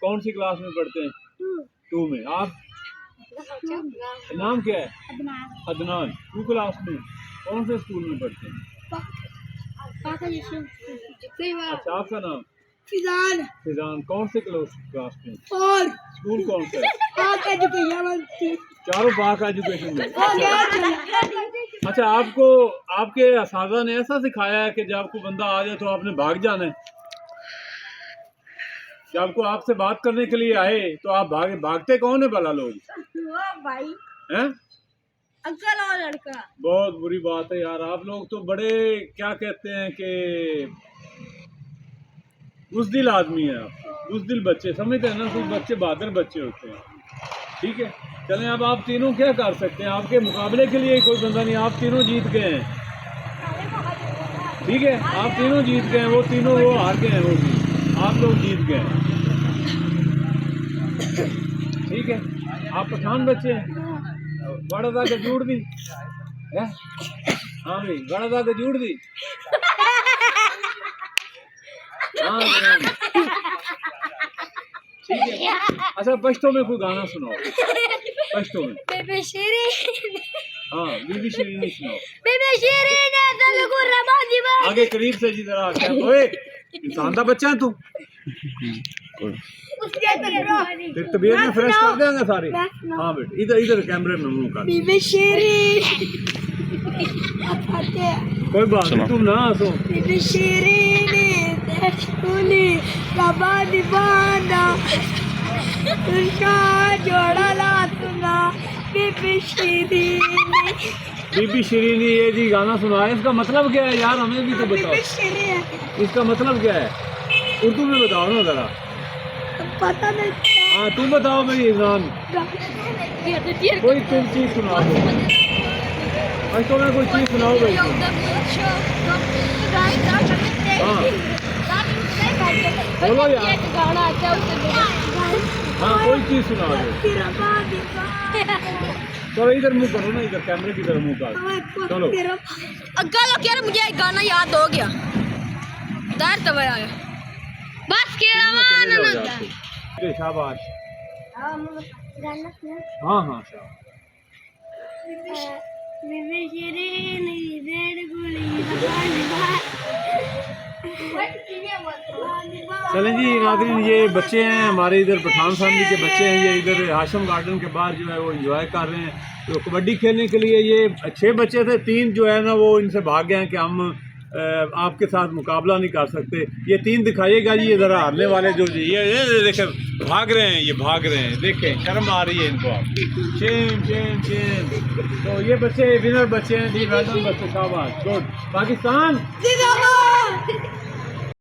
कौन सी क्लास में पढ़ते हैं? 2 में। आप? नाम क्या है? अदनान। 2 क्लास में। कौन से स्कूल में पढ़ते हैं? अच्छा, आपका नाम? फिजान। फिजान। कौन से क्लास में? स्कूल कौन सा है? चारों पाक एजुकेशन में। अच्छा, आपको आपके असातिज़ा ने ऐसा सिखाया है कि जब आपको बंदा आ जाए तो आपने भाग जाना है? जब आपको आपसे बात करने के लिए आए तो आप भागते कौन है भला लोग? भाई हैं? अंकल और लड़का। बहुत बुरी बात है यार, आप लोग तो बड़े क्या कहते हैं कि बुज़दिल आदमी है आप, बुज़दिल बच्चे समझते हैं ना, कुछ बच्चे बहादुर बच्चे होते हैं। ठीक है, चलें अब आप तीनों क्या कर सकते हैं, आपके मुकाबले के लिए कोई बंदा नहीं, आप तीनों जीत गए हैं। ठीक है, आप तीनों जीत गए हैं, वो तीनों वो हार गए हैं, वो भी आप लोग जीत गए हैं। ठीक है, आप पठान बच्चे हैं। बड़ा था के जूड़ दी है? हाँ भाई, बड़ा था के जूड़ दी। हाँ ठीक है। अच्छा, पश्तो में कोई गाना सुनाओ, पश्तो में। बेबी शीरीन। हाँ, बीबी शीरीन नहीं सुनाओ। बेबी शीरीन है तलगु रमाजी बा। आगे करीब से जी जरा। क्या ओए, इंसान का बच्चा है तू? तेरी तबीयत में फ्रेश कर देंगे सारे। हाँ बेटा, इधर इधर कैमरे में मुंह कर। बीबी शीरीन। कोई बात नहीं, तुम ना हंसो। बीबी शीरीन देखुली बाबा दीवाना तुझका जोड़ा ला तुना। बीबी शीरीन। बीबी शीरीन, ये जी गाना सुनाया, इसका मतलब क्या है यार, हमें भी तो बताओ। इसका मतलब क्या है, उर्दू में बताओ ना जरा। पता नहीं। हाँ, तुम बताओ भाई इमरान, कोई तुम चीज सुनाओ। तो मैं कोई चीज सुनाओ भाई। हाँ बोलो यार। हाँ, कोई चीज सुनाओ। चलो इधर मुँह करो ना, इधर कैमरे की तरफ मुँह करो। चलो अगल यार, मुझे एक गाना याद हो गया। दार तब आया बस के शाबाश। हाँ हाँ चलें जी नाज़रीन, ये बच्चे हैं हमारे, इधर पठान फैमिली के बच्चे हैं, ये इधर हाशम गार्डन के बाहर जो है वो एंजॉय कर रहे हैं। तो कबड्डी खेलने के लिए ये 6 बच्चे थे, 3 जो है ना वो इनसे भाग गए हैं कि हम आपके साथ मुकाबला नहीं कर सकते। ये 3 दिखाइएगा जी, ये ज़रा हारने वाले जो ये देखें भाग रहे हैं, ये भाग रहे हैं, देखें शर्म आ रही है इनको। Shem Shem Shem. तो ये बच्चे विनर बच्चे हैं जी, वेल डन बच्चे, शाबाश, गुड। पाकिस्तान जिंदाबाद।